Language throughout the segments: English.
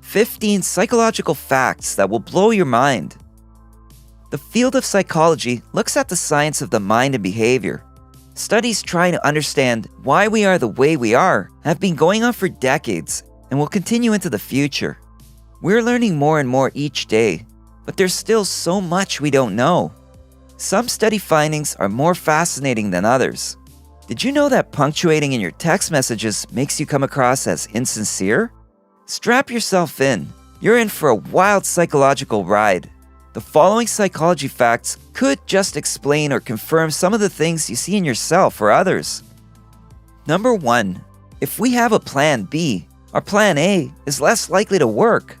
15 psychological facts that will blow your mind. The field of psychology looks at the science of the mind and behavior. Studies trying to understand why we are the way we are have been going on for decades and will continue into the future. We're learning more and more each day, but there's still so much we don't know. Some study findings are more fascinating than others. Did you know that punctuating in your text messages makes you come across as insincere? Strap yourself in. You're in for a wild psychological ride. The following psychology facts could just explain or confirm some of the things you see in yourself or others. Number 1. If we have a plan B, our plan A is less likely to work.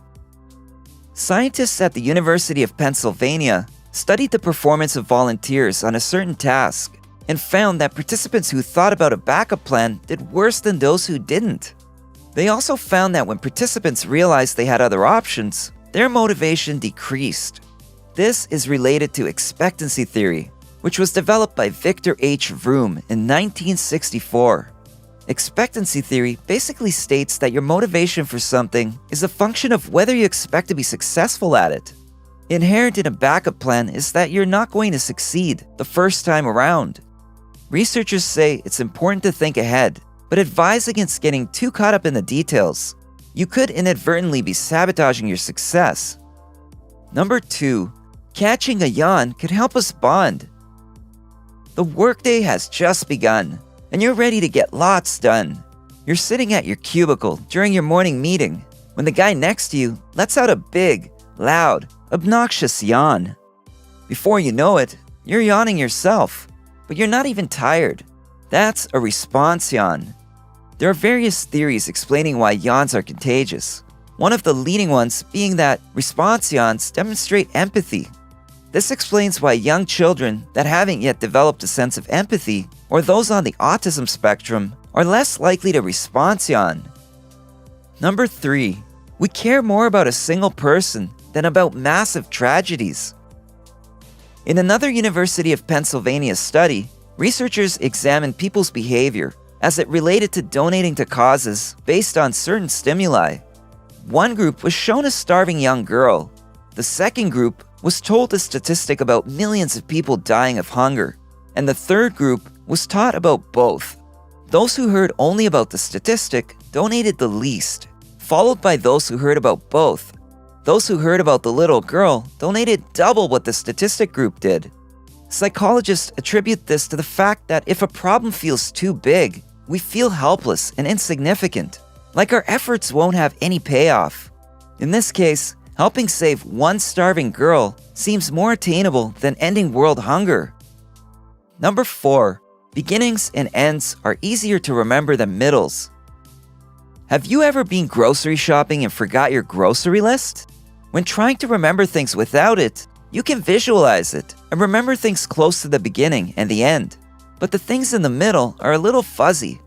Scientists at the University of Pennsylvania studied the performance of volunteers on a certain task and found that participants who thought about a backup plan did worse than those who didn't. They also found that when participants realized they had other options, their motivation decreased. This is related to expectancy theory, which was developed by Victor H. Vroom in 1964. Expectancy theory basically states that your motivation for something is a function of whether you expect to be successful at it. Inherent in a backup plan is that you're not going to succeed the first time around. Researchers say it's important to think ahead, but advise against getting too caught up in the details. You could inadvertently be sabotaging your success. Number 2. Catching a yawn could help us bond. The workday has just begun, and you're ready to get lots done. You're sitting at your cubicle during your morning meeting when the guy next to you lets out a big, loud, obnoxious yawn. Before you know it, you're yawning yourself, but you're not even tired. That's a response yawn. There are various theories explaining why yawns are contagious. One of the leading ones being that response yawns demonstrate empathy. This explains why young children that haven't yet developed a sense of empathy, or those on the autism spectrum, are less likely to response yawn. Number 3. We care more about a single person than about massive tragedies. In another University of Pennsylvania study, researchers examined people's behavior as it related to donating to causes based on certain stimuli. One group was shown a starving young girl. The second group was told a statistic about millions of people dying of hunger. And the third group was taught about both. Those who heard only about the statistic donated the least, followed by those who heard about both. Those who heard about the little girl donated double what the statistic group did. Psychologists attribute this to the fact that if a problem feels too big, we feel helpless and insignificant, like our efforts won't have any payoff. In this case, helping save one starving girl seems more attainable than ending world hunger. Number 4. Beginnings and ends are easier to remember than middles. Have you ever been grocery shopping and forgot your grocery list? When trying to remember things without it, you can visualize it and remember things close to the beginning and the end. But the things in the middle are a little fuzzy.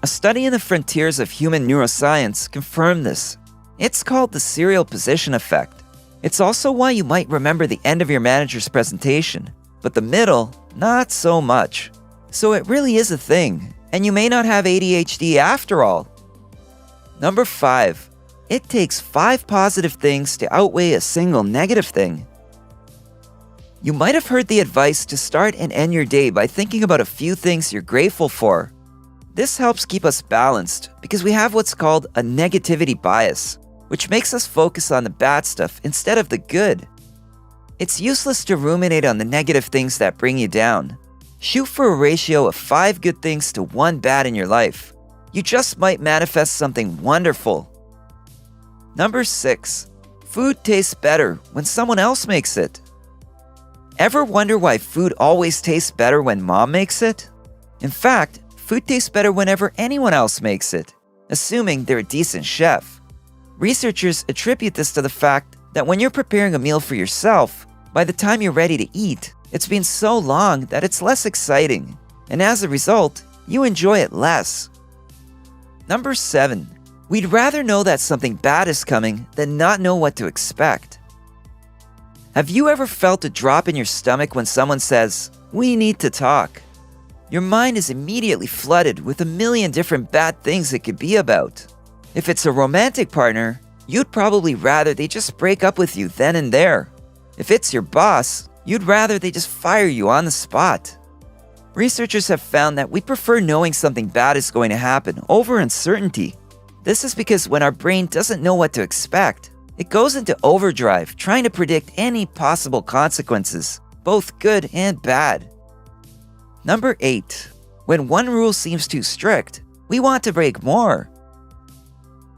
A study in the frontiers of human neuroscience confirmed this. It's called the serial position effect. It's also why you might remember the end of your manager's presentation, but the middle, not so much. So it really is a thing, and you may not have ADHD after all. Number 5. It takes 5 positive things to outweigh a single negative thing. You might have heard the advice to start and end your day by thinking about a few things you're grateful for. This helps keep us balanced because we have what's called a negativity bias, which makes us focus on the bad stuff instead of the good. It's useless to ruminate on the negative things that bring you down. Shoot for a ratio of 5 good things to 1 bad in your life. You just might manifest something wonderful. Number 6. Food tastes better when someone else makes it. Ever wonder why food always tastes better when mom makes it? In fact, food tastes better whenever anyone else makes it, assuming they're a decent chef. Researchers attribute this to the fact that when you're preparing a meal for yourself, by the time you're ready to eat, it's been so long that it's less exciting, and as a result, you enjoy it less. Number 7. We'd rather know that something bad is coming than not know what to expect. Have you ever felt a drop in your stomach when someone says, "We need to talk"? Your mind is immediately flooded with a million different bad things it could be about. If it's a romantic partner, you'd probably rather they just break up with you then and there. If it's your boss, you'd rather they just fire you on the spot. Researchers have found that we prefer knowing something bad is going to happen over uncertainty. This is because when our brain doesn't know what to expect, it goes into overdrive trying to predict any possible consequences, both good and bad. Number 8. When one rule seems too strict, we want to break more.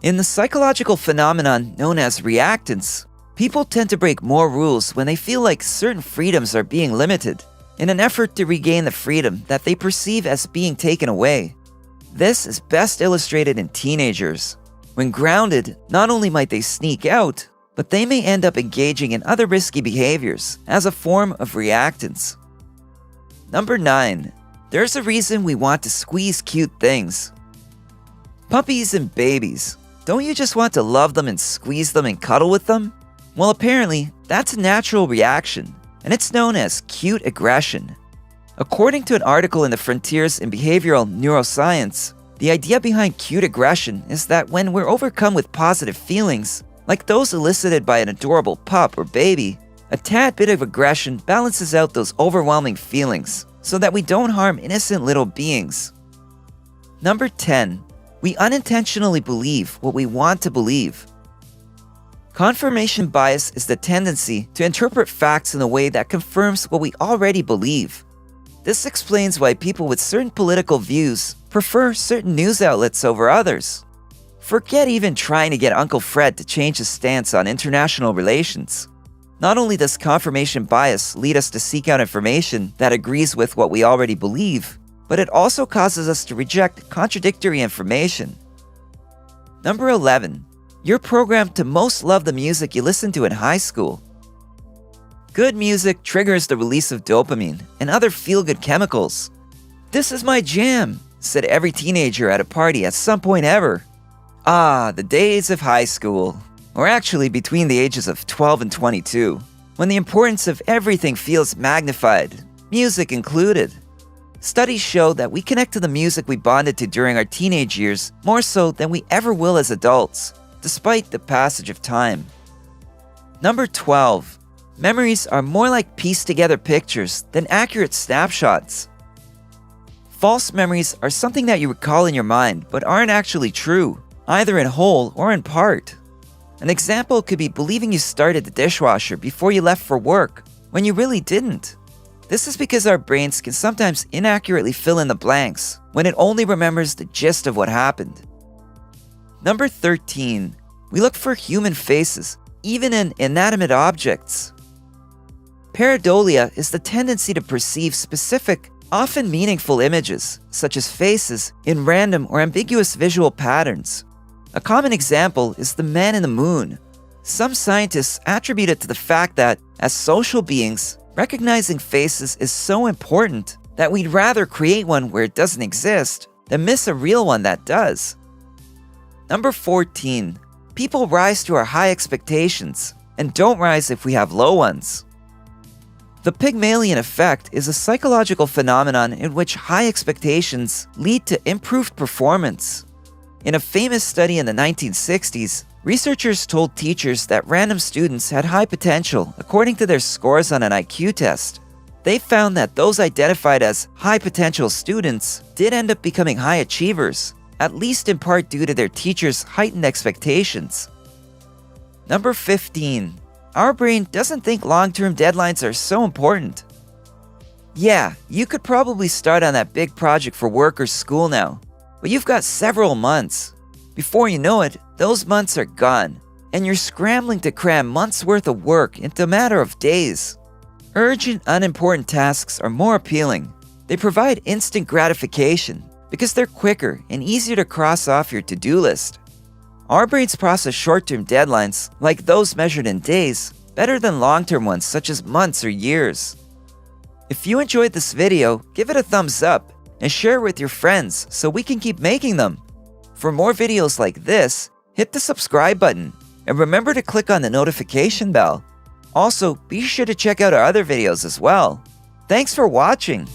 In the psychological phenomenon known as reactance, people tend to break more rules when they feel like certain freedoms are being limited, in an effort to regain the freedom that they perceive as being taken away. This is best illustrated in teenagers. When grounded, not only might they sneak out, but they may end up engaging in other risky behaviors as a form of reactance. Number 9. There's a reason we want to squeeze cute things. Puppies and babies. Don't you just want to love them and squeeze them and cuddle with them? Well, apparently, that's a natural reaction, and it's known as cute aggression. According to an article in the Frontiers in Behavioral Neuroscience, the idea behind cute aggression is that when we're overcome with positive feelings, like those elicited by an adorable pup or baby, a tad bit of aggression balances out those overwhelming feelings so that we don't harm innocent little beings. Number 10. We unintentionally believe what we want to believe. Confirmation bias is the tendency to interpret facts in a way that confirms what we already believe. This explains why people with certain political views prefer certain news outlets over others. Forget even trying to get Uncle Fred to change his stance on international relations. Not only does confirmation bias lead us to seek out information that agrees with what we already believe, but it also causes us to reject contradictory information. Number 11. You're programmed to most love the music you listened to in high school. Good music triggers the release of dopamine and other feel-good chemicals. "This is my jam," said every teenager at a party at some point ever. Ah, the days of high school, or actually between the ages of 12 and 22, when the importance of everything feels magnified, music included. Studies show that we connect to the music we bonded to during our teenage years more so than we ever will as adults, despite the passage of time. Number 12. Memories are more like pieced-together pictures than accurate snapshots. False memories are something that you recall in your mind but aren't actually true, either in whole or in part. An example could be believing you started the dishwasher before you left for work, when you really didn't. This is because our brains can sometimes inaccurately fill in the blanks when it only remembers the gist of what happened. Number 13. We look for human faces, even in inanimate objects. Pareidolia is the tendency to perceive specific, often meaningful images, such as faces, in random or ambiguous visual patterns. A common example is the man in the moon. Some scientists attribute it to the fact that, as social beings, recognizing faces is so important that we'd rather create one where it doesn't exist than miss a real one that does. Number 14. People rise to our high expectations and don't rise if we have low ones. The Pygmalion effect is a psychological phenomenon in which high expectations lead to improved performance. In a famous study in the 1960s, researchers told teachers that random students had high potential according to their scores on an IQ test. They found that those identified as high potential students did end up becoming high achievers, at least in part due to their teachers' heightened expectations. Number 15. Our brain doesn't think long-term deadlines are so important. Yeah, you could probably start on that big project for work or school now, but you've got several months. Before you know it, those months are gone, and you're scrambling to cram months' worth of work into a matter of days. Urgent, unimportant tasks are more appealing. They provide instant gratification because they're quicker and easier to cross off your to-do list. Our brains process short-term deadlines, like those measured in days, better than long-term ones such as months or years. If you enjoyed this video, give it a thumbs up and share it with your friends so we can keep making them. For more videos like this, hit the subscribe button and remember to click on the notification bell. Also, be sure to check out our other videos as well. Thanks for watching!